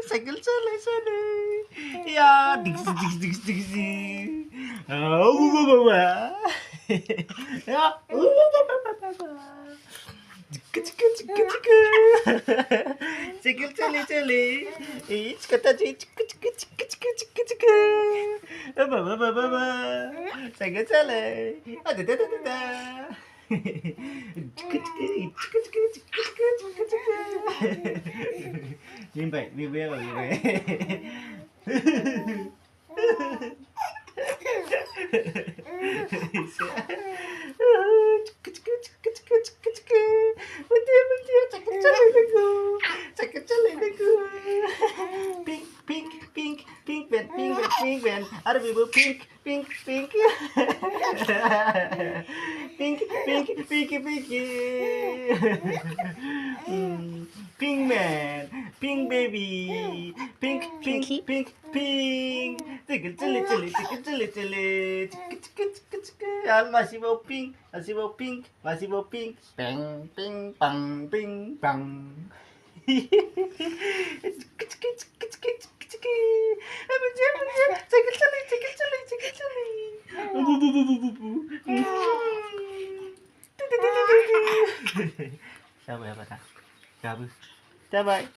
Cycle चलाइसने या डिक्सी डिक्सी डिक्सी डिक्सी या cycle चले चले चिकता चिक चिक चिक चिक चिक चिक बाबा बाबा साइकिल चले ada ada ada Nhìn vậy, đi bê vào như vậy. Pink, pink, pink, pink van, pink van, pink van. Ada people pink, pink, pink. Pink, pink, pinky, pinky. Pink man, pink baby, pink, pink, Pinky? pink, pink. Tiga cili cili, tiga cili cili, masih mau pink, masih mau pink, masih mau pink. Ping, ping, pang, ping, pang. Sakit cili, sakit cili, sakit cili. Sao vậy bà ta? Chào bye.